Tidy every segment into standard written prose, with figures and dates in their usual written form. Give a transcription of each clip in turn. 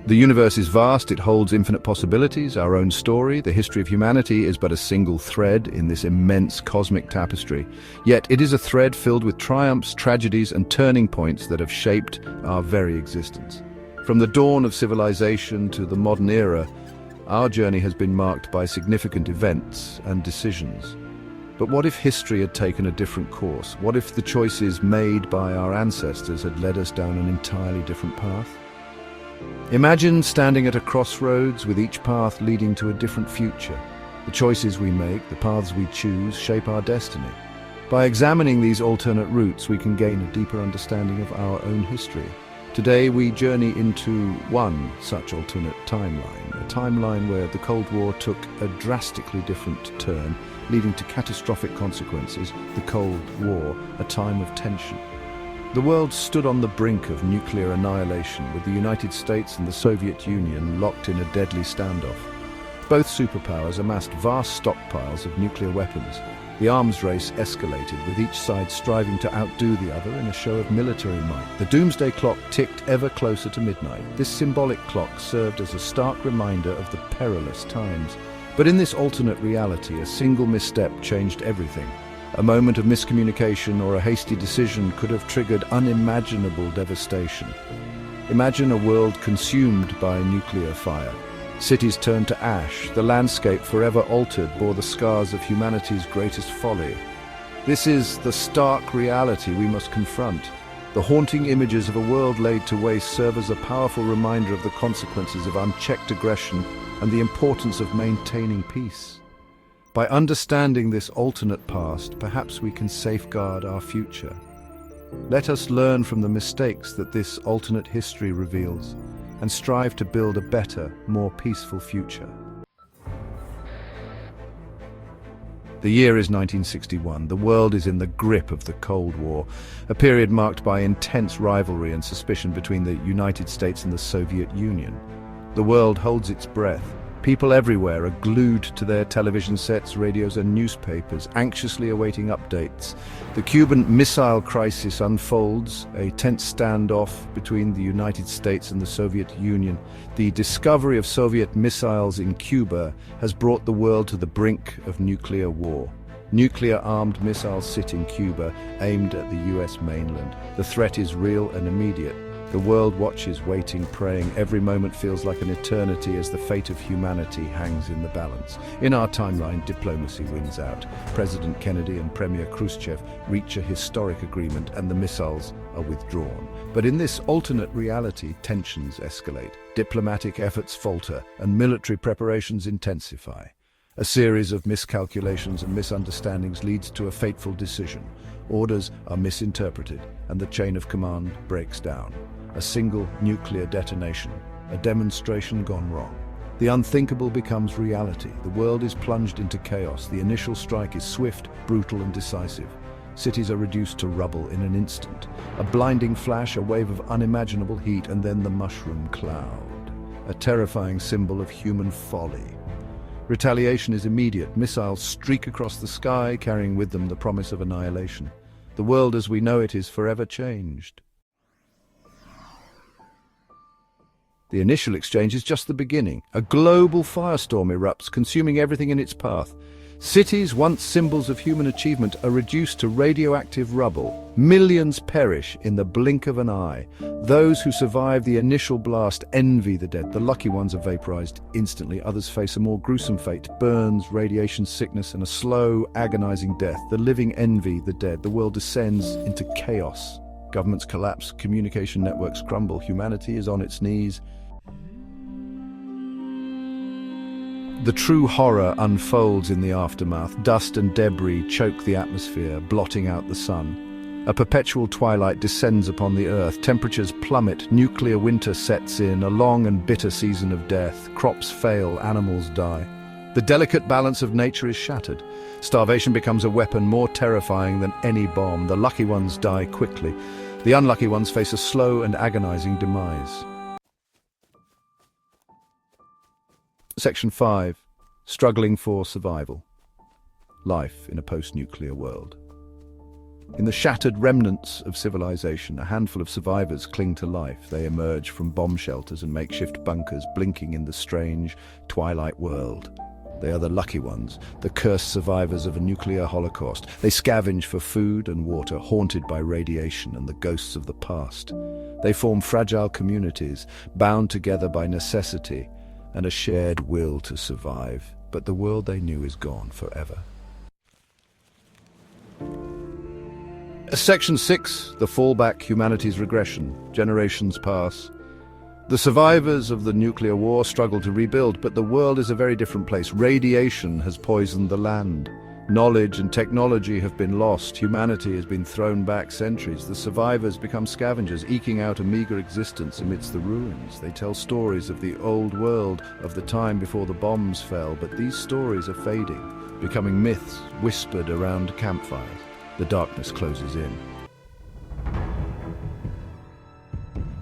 The universe is vast, it holds infinite possibilities. Our own story, the history of humanity, is but a single thread in this immense cosmic tapestry. Yet it is a thread filled with triumphs, tragedies, and turning points that have shaped our very existence. From the dawn of civilization to the modern era, our journey has been marked by significant events and decisions. But what if history had taken a different course? What if the choices made by our ancestors had led us down an entirely different path? Imagine standing at a crossroads with each path leading to a different future. The choices we make, the paths we choose, shape our destiny. By examining these alternate routes, we can gain a deeper understanding of our own history. Today we journey into one such alternate timeline, a timeline where the Cold War took a drastically different turn, leading to catastrophic consequences, the Cold War, a time of tension. The world stood on the brink of nuclear annihilation, with the United States and the Soviet Union locked in a deadly standoff. Both superpowers amassed vast stockpiles of nuclear weapons. The arms race escalated, with each side striving to outdo the other in a show of military might. The doomsday clock ticked ever closer to midnight. This symbolic clock served as a stark reminder of the perilous times. But in this alternate reality, a single misstep changed everything. A moment of miscommunication or a hasty decision could have triggered unimaginable devastation. Imagine a world consumed by nuclear fire. Cities turned to ash. The landscape, forever altered, bore the scars of humanity's greatest folly. This is the stark reality we must confront. The haunting images of a world laid to waste serve as a powerful reminder of the consequences of unchecked aggression and the importance of maintaining peace. By understanding this alternate past, perhaps we can safeguard our future. Let us learn from the mistakes that this alternate history reveals and strive to build a better, more peaceful future. The year is 1961. The world is in the grip of the Cold War, a period marked by intense rivalry and suspicion between the United States and the Soviet Union. The world holds its breath. People everywhere are glued to their television sets, radios, and newspapers, anxiously awaiting updates. The Cuban Missile Crisis unfolds, a tense standoff between the United States and the Soviet Union. The discovery of Soviet missiles in Cuba has brought the world to the brink of nuclear war. Nuclear-armed missiles sit in Cuba, aimed at the US mainland. The threat is real and immediate. The world watches, waiting, praying. Every moment feels like an eternity as the fate of humanity hangs in the balance. In our timeline, diplomacy wins out. President Kennedy and Premier Khrushchev reach a historic agreement and the missiles are withdrawn. But in this alternate reality, tensions escalate. Diplomatic efforts falter and military preparations intensify. A series of miscalculations and misunderstandings leads to a fateful decision. Orders are misinterpreted and the chain of command breaks down. A single nuclear detonation, a demonstration gone wrong. The unthinkable becomes reality. The world is plunged into chaos. The initial strike is swift, brutal, and decisive. Cities are reduced to rubble in an instant. A blinding flash, a wave of unimaginable heat, and then the mushroom cloud, a terrifying symbol of human folly. Retaliation is immediate. Missiles streak across the sky, carrying with them the promise of annihilation. The world as we know it is forever changed. The initial exchange is just the beginning. A global firestorm erupts, consuming everything in its path. Cities, once symbols of human achievement, are reduced to radioactive rubble. Millions perish in the blink of an eye. Those who survive the initial blast envy the dead. The lucky ones are vaporized instantly. Others face a more gruesome fate: burns, radiation sickness, and a slow, agonizing death. The living envy the dead. The world descends into chaos. Governments collapse, communication networks crumble, humanity is on its knees. The true horror unfolds in the aftermath. Dust and debris choke the atmosphere, blotting out the sun. A perpetual twilight descends upon the earth. Temperatures plummet. Nuclear winter sets in, a long and bitter season of death. Crops fail, animals die. The delicate balance of nature is shattered. Starvation becomes a weapon more terrifying than any bomb. The lucky ones die quickly. The unlucky ones face a slow and agonizing demise. Section 5. Struggling for survival. Life in a post-nuclear world. In the shattered remnants of civilization, a handful of survivors cling to life. They emerge from bomb shelters and makeshift bunkers, blinking in the strange, twilight world. They are the lucky ones, the cursed survivors of a nuclear holocaust. They scavenge for food and water, haunted by radiation and the ghosts of the past. They form fragile communities, bound together by necessity and a shared will to survive. But the world they knew is gone forever. Section 6, the fallback, humanity's regression. Generations pass. The survivors of the nuclear war struggle to rebuild, but the world is a very different place. Radiation has poisoned the land. Knowledge and technology have been lost. Humanity has been thrown back centuries. The survivors become scavengers, eking out a meager existence amidst the ruins. They tell stories of the old world, of the time before the bombs fell, but these stories are fading, becoming myths whispered around campfires. The darkness closes in.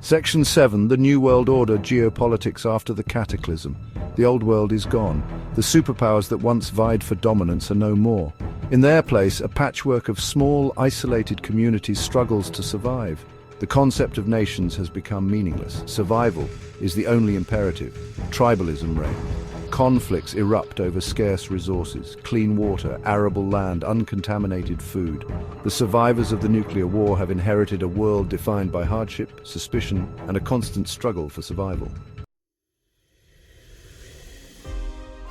Section 7, the New World Order, geopolitics after the cataclysm. The old world is gone. The superpowers that once vied for dominance are no more. In their place, a patchwork of small, isolated communities struggles to survive. The concept of nations has become meaningless. Survival is the only imperative. Tribalism reigns. Conflicts erupt over scarce resources, clean water, arable land, uncontaminated food. The survivors of the nuclear war have inherited a world defined by hardship, suspicion, and a constant struggle for survival.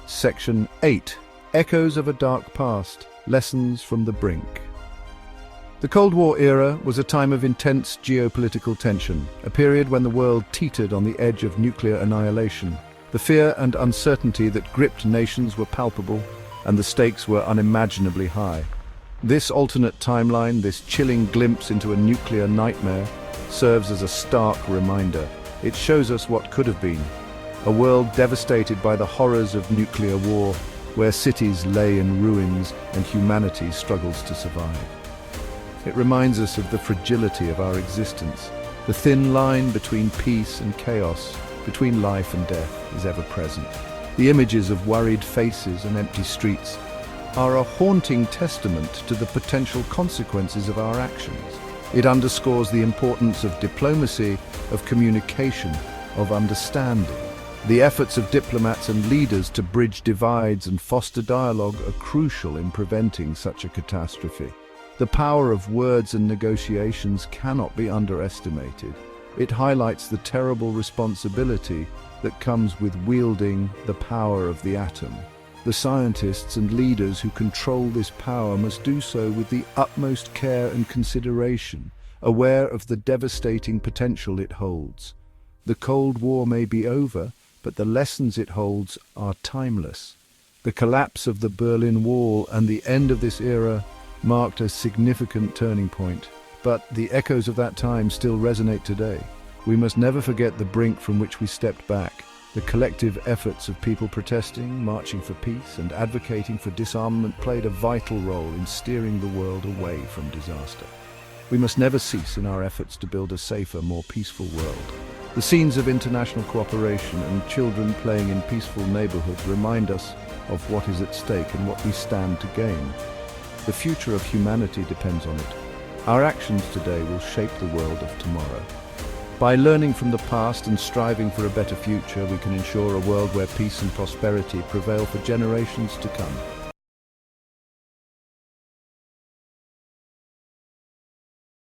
Section 8. Echoes of a Dark Past. Lessons from the Brink. The Cold War era was a time of intense geopolitical tension, a period when the world teetered on the edge of nuclear annihilation. The fear and uncertainty that gripped nations were palpable, and the stakes were unimaginably high. This alternate timeline, this chilling glimpse into a nuclear nightmare, serves as a stark reminder. It shows us what could have been. A world devastated by the horrors of nuclear war, where cities lay in ruins and humanity struggles to survive. It reminds us of the fragility of our existence. The thin line between peace and chaos, between life and death, is ever present. The images of worried faces and empty streets are a haunting testament to the potential consequences of our actions. It underscores the importance of diplomacy, of communication, of understanding. The efforts of diplomats and leaders to bridge divides and foster dialogue are crucial in preventing such a catastrophe. The power of words and negotiations cannot be underestimated. It highlights the terrible responsibility that comes with wielding the power of the atom. The scientists and leaders who control this power must do so with the utmost care and consideration, aware of the devastating potential it holds. The Cold War may be over, but the lessons it holds are timeless. The collapse of the Berlin Wall and the end of this era marked a significant turning point. But the echoes of that time still resonate today. We must never forget the brink from which we stepped back. The collective efforts of people protesting, marching for peace, and advocating for disarmament played a vital role in steering the world away from disaster. We must never cease in our efforts to build a safer, more peaceful world. The scenes of international cooperation and children playing in peaceful neighborhoods remind us of what is at stake and what we stand to gain. The future of humanity depends on it. Our actions today will shape the world of tomorrow. By learning from the past and striving for a better future, we can ensure a world where peace and prosperity prevail for generations to come.